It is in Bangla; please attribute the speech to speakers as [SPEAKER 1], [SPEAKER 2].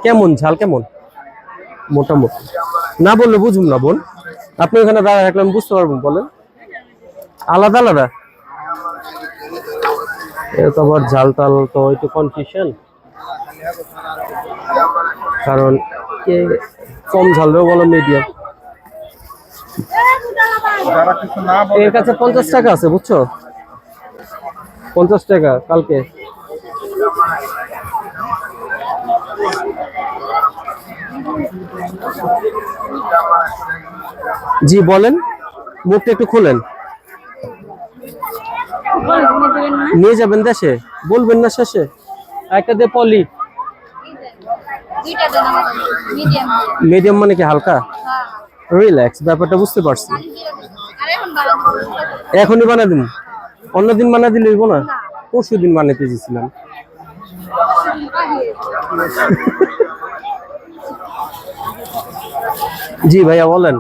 [SPEAKER 1] কেমন ঝাল কেমন? মোটামুটি না বললে বুঝুন না বোন। আপনি ওখানে দাঁড়া রাখলে আমি বুঝতে পারবো। বলেন আলাদা আলাদা। এটা তো আবার ঝাল টাল তো একটু কনফিউশন, কারণ কে কম ঝাল দেবো বলো মিডিয়াম। এর কাছে 50 টাকা আছে বুঝছো, 50 টাকা কালকে। জি বলেন, মুখটা একটু খুলেন। নিয়ে যাবেন দেশে, বলবেন না শেষে। একটা দে পলি। মিডিয়াম মানে কি হালকা? রিল্যাক্স, ব্যাপারটা বুঝতে পারছি। এখনই বানাই দিন, অন্যদিন বানাই দিলে হইব না? পরশু দিন বানাইতে দিয়েছিলাম। জি ভাইয়া বলেন।